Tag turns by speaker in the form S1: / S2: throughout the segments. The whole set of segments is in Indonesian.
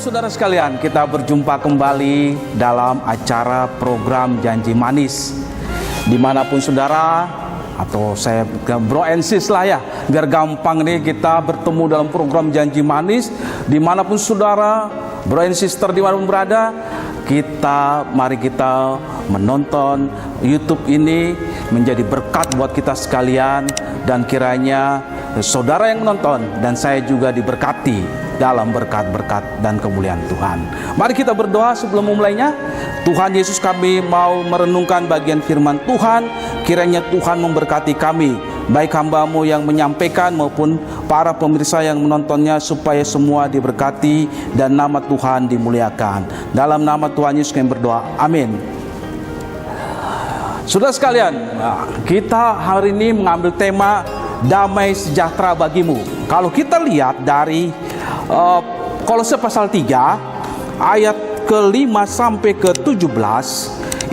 S1: saudara sekalian, kita berjumpa kembali dalam acara program Janji Manis. Dimanapun saudara, atau saya bro and sis lah ya, biar gampang nih kita bertemu dalam program Janji Manis. Dimanapun saudara, bro and sister dimanapun berada, mari kita menonton YouTube ini menjadi berkat buat kita sekalian. Dan kiranya saudara yang menonton dan saya juga diberkati dalam berkat-berkat dan kemuliaan Tuhan. Mari kita berdoa sebelum memulainya. Tuhan Yesus, kami mau merenungkan bagian firman Tuhan. Kiranya Tuhan memberkati kami, baik hamba-Mu yang menyampaikan maupun para pemirsa yang menontonnya, supaya semua diberkati dan nama Tuhan dimuliakan. Dalam nama Tuhan Yesus kami berdoa, amin. Saudara sekalian, kita hari ini mengambil tema damai sejahtera bagimu. Kalau kita lihat dari Kolose pasal 3 ayat ke-5 sampai ke-17,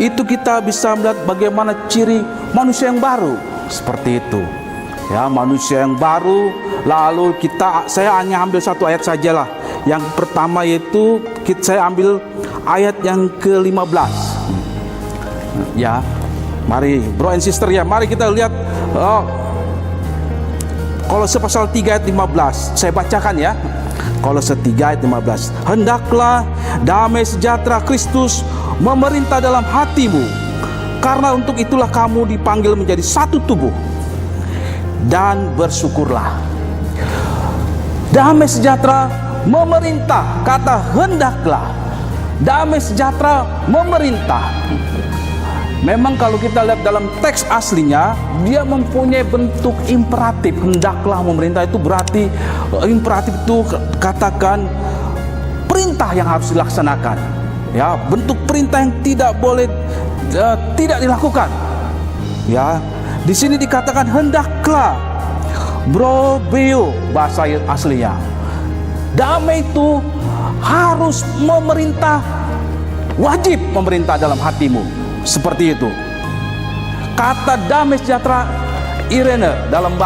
S1: itu kita bisa melihat bagaimana ciri manusia yang baru. Seperti itu ya, manusia yang baru. Lalu saya hanya ambil satu ayat sajalah. Yang pertama yaitu saya ambil ayat yang ke-15 ya. Mari bro and sister ya, mari kita lihat Kolose pasal 3 ayat 15. Saya bacakan ya. Kolose 3 ayat 15. Hendaklah damai sejahtera Kristus memerintah dalam hatimu, karena untuk itulah kamu dipanggil menjadi satu tubuh, dan bersyukurlah. Damai sejahtera memerintah, kata hendaklah. Damai sejahtera memerintah. Memang kalau kita lihat dalam teks aslinya, dia mempunyai bentuk imperatif. Hendaklah memerintah itu berarti imperatif itu katakan perintah yang harus dilaksanakan. Ya, bentuk perintah yang tidak boleh tidak dilakukan. Ya, di sini dikatakan hendaklah, brobeo bahasa aslinya. Damai itu harus memerintah, wajib memerintah dalam hatimu. Seperti itu. Kata damai sejahtera Irene dalam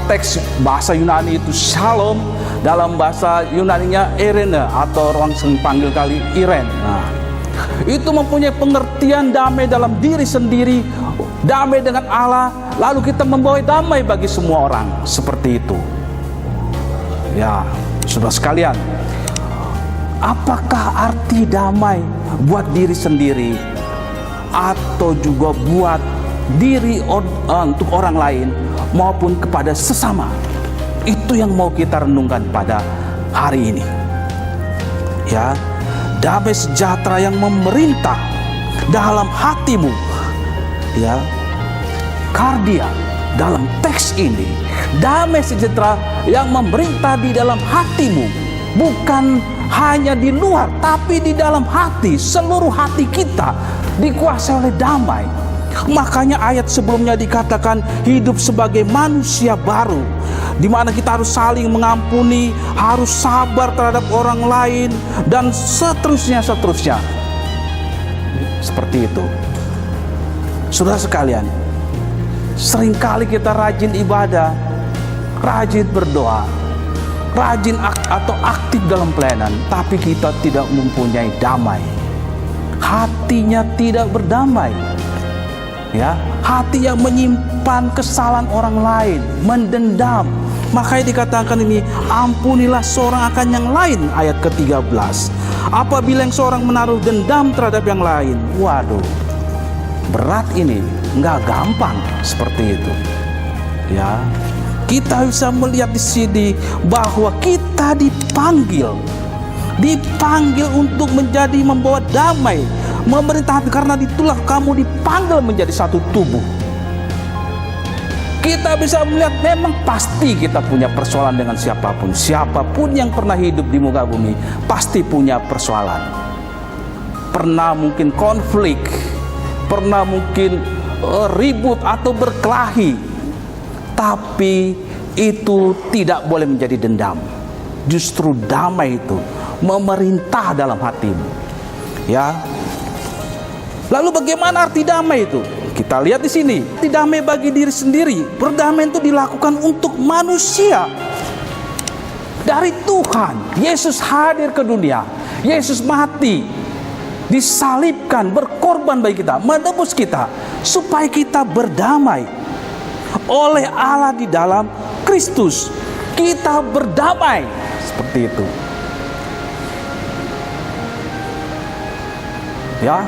S1: teks bahasa Yunani itu shalom, dalam bahasa Yunaninya Irene, atau orang sering panggil kali Iren. Nah, itu mempunyai pengertian damai dalam diri sendiri, damai dengan Allah, lalu kita membawa damai bagi semua orang. Seperti itu. Ya, saudara sekalian, apakah arti damai buat diri sendiri atau juga buat diri untuk orang lain maupun kepada sesama? Itu yang mau kita renungkan pada hari ini. Ya, damai sejahtera yang memerintah dalam hatimu. Ya, kardia dalam teks ini, damai sejahtera yang memerintah di dalam hatimu, bukan hanya di luar, tapi di dalam hati. Seluruh hati kita dikuasai oleh damai. Makanya ayat sebelumnya dikatakan hidup sebagai manusia baru, di mana kita harus saling mengampuni, harus sabar terhadap orang lain, dan seterusnya. Seperti itu. Saudara sekalian, seringkali kita rajin ibadah, rajin berdoa, rajin atau aktif dalam pelayanan, tapi kita tidak mempunyai damai. Hatinya tidak berdamai. Ya, hati yang menyimpan kesalahan orang lain, mendendam. Makanya dikatakan ini, ampunilah seorang akan yang lain, ayat ke-13. Apabila yang seorang menaruh dendam terhadap yang lain, waduh, berat ini, nggak gampang seperti itu. Ya, kita bisa melihat di sini bahwa kita dipanggil untuk membawa damai, memerintah, karena itulah kamu dipanggil menjadi satu tubuh. Kita bisa melihat memang pasti kita punya persoalan dengan siapapun yang pernah hidup di muka bumi, pasti punya persoalan. Pernah mungkin konflik, pernah mungkin ribut atau berkelahi, tapi itu tidak boleh menjadi dendam. Justru damai itu memerintah dalam hatimu. Ya. Lalu bagaimana arti damai itu? Kita lihat di sini. Damai bagi diri sendiri. Berdamai itu dilakukan untuk manusia. Dari Tuhan, Yesus hadir ke dunia. Yesus mati, disalibkan, berkorban bagi kita, menebus kita, supaya kita berdamai oleh Allah di dalam Kristus. Kita berdamai, seperti itu. Ya,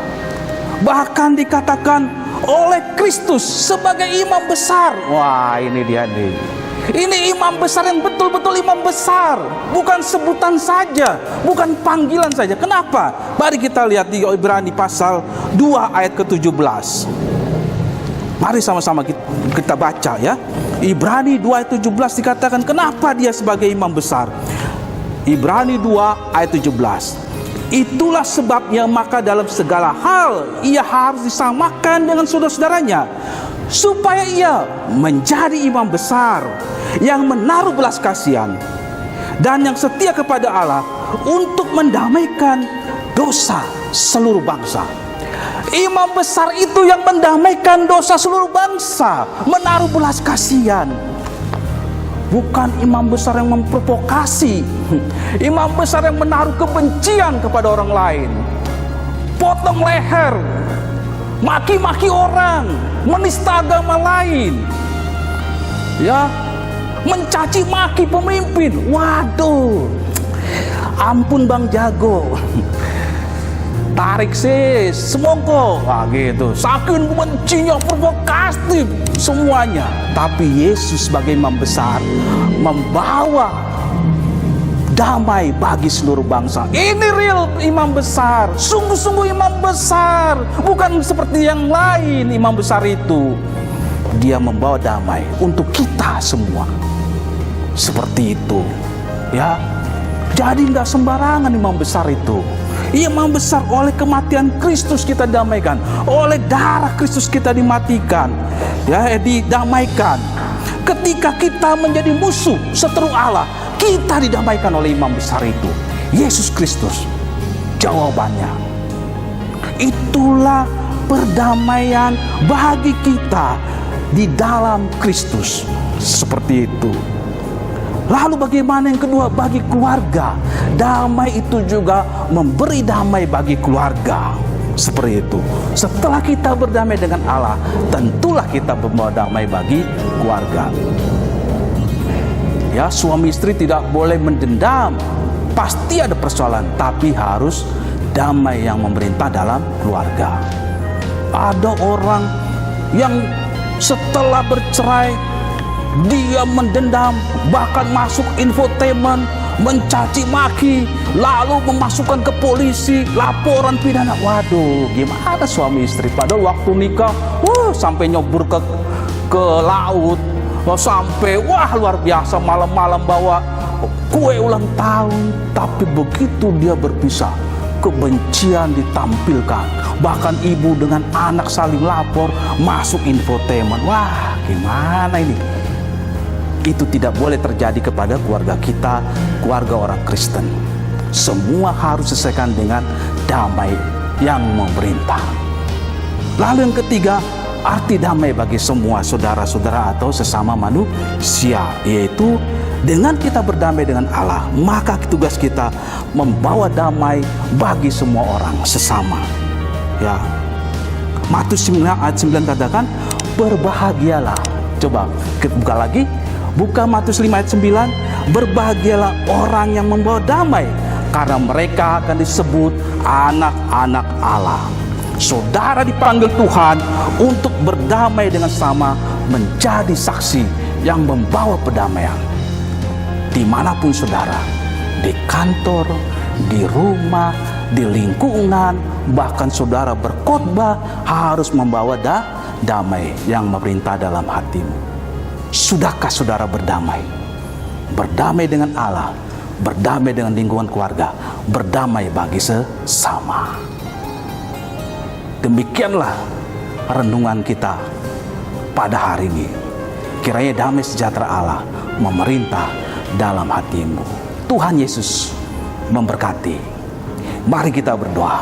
S1: bahkan dikatakan oleh Kristus sebagai imam besar. Wah, ini dia nih. Ini imam besar yang betul-betul imam besar, bukan sebutan saja, bukan panggilan saja. Kenapa? Mari kita lihat di Ibrani pasal 2 ayat ke-17. Mari sama-sama kita baca ya. Ibrani 2 ayat 17 dikatakan kenapa dia sebagai imam besar. Ibrani 2 ayat 17. Itulah sebabnya maka dalam segala hal ia harus disamakan dengan saudara-saudaranya, supaya ia menjadi imam besar yang menaruh belas kasihan dan yang setia kepada Allah untuk mendamaikan dosa seluruh bangsa. Imam besar itu yang mendamaikan dosa seluruh bangsa, menaruh belas kasihan. Bukan imam besar yang memprovokasi, imam besar yang menaruh kebencian kepada orang lain, potong leher, maki-maki orang, menista agama lain, ya, mencaci maki pemimpin. Waduh, ampun Bang Jago, tarik sis, semongko, wah gitu, saking bencinya, provokatif semuanya. Tapi Yesus sebagai imam besar membawa damai bagi seluruh bangsa. Ini real imam besar, sungguh-sungguh imam besar, bukan seperti yang lain. Imam besar itu dia membawa damai untuk kita semua, seperti itu ya. Jadi nggak sembarangan imam besar itu. Imam besar, oleh kematian Kristus kita damaikan, oleh darah Kristus kita dimatikan, ya, didamaikan. Ketika kita menjadi musuh, seteru Allah, kita didamaikan oleh imam besar itu, Yesus Kristus. Jawabannya, itulah perdamaian bagi kita di dalam Kristus, seperti itu. Lalu bagaimana yang kedua? Bagi keluarga, damai itu juga memberi damai bagi keluarga, seperti itu. Setelah kita berdamai dengan Allah, tentulah kita membawa damai bagi keluarga. Ya, suami istri tidak boleh mendendam, pasti ada persoalan, tapi harus damai yang memerintah dalam keluarga. Ada orang yang setelah bercerai dia mendendam, bahkan masuk infotainment, mencaci maki, lalu memasukkan ke polisi, laporan pidana. Waduh, gimana suami istri? Padahal waktu nikah, sampai nyebur ke laut, sampai luar biasa, malam-malam bawa kue ulang tahun. Tapi begitu dia berpisah, kebencian ditampilkan. Bahkan ibu dengan anak saling lapor, masuk infotainment. Wah, gimana ini? Itu tidak boleh terjadi kepada keluarga kita, keluarga orang Kristen. Semua harus diselesaikan dengan damai yang memerintah. Lalu yang ketiga, arti damai bagi semua saudara-saudara atau sesama manusia, yaitu dengan kita berdamai dengan Allah, maka tugas kita membawa damai bagi semua orang sesama. Ya, Matius 9 ayat 9 katakan, berbahagialah. Coba kita buka lagi. Buka Matius 5 ayat 9, berbahagialah orang yang membawa damai, karena mereka akan disebut anak-anak Allah. Saudara dipanggil Tuhan untuk berdamai dengan sama, menjadi saksi yang membawa perdamaian. Dimanapun saudara, di kantor, di rumah, di lingkungan, bahkan saudara berkhotbah, harus membawa damai yang memerintah dalam hatimu. Sudahkah saudara berdamai? Berdamai dengan Allah, berdamai dengan lingkungan keluarga, berdamai bagi sesama. Demikianlah renungan kita pada hari ini. Kiranya damai sejahtera Allah memerintah dalam hatimu. Tuhan Yesus memberkati. Mari kita berdoa.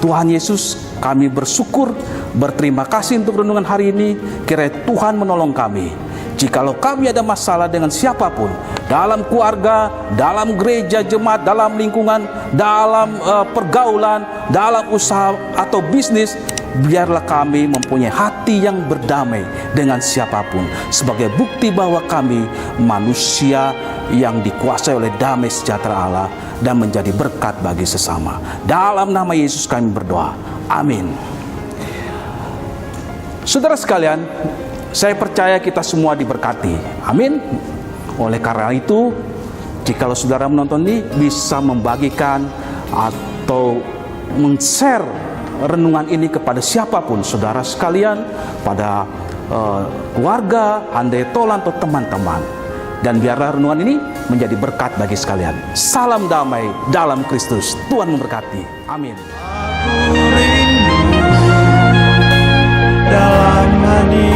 S1: Tuhan Yesus, kami bersyukur, berterima kasih untuk renungan hari ini. Kiranya Tuhan menolong kami. Jikalau kami ada masalah dengan siapapun, dalam keluarga, dalam gereja, jemaat, dalam lingkungan, dalam pergaulan, dalam usaha atau bisnis, biarlah kami mempunyai hati yang berdamai dengan siapapun, sebagai bukti bahwa kami manusia yang dikuasai oleh damai sejahtera Allah dan menjadi berkat bagi sesama. Dalam nama Yesus kami berdoa. Amin. Saudara sekalian, saya percaya kita semua diberkati. Amin. Oleh karena itu, jikalau saudara menonton ini bisa membagikan atau men-share renungan ini kepada siapapun, saudara sekalian, pada keluarga, handai tolan atau teman-teman. Dan biarlah renungan ini menjadi berkat bagi sekalian. Salam damai dalam Kristus. Tuhan memberkati. Amin.
S2: Dalam hati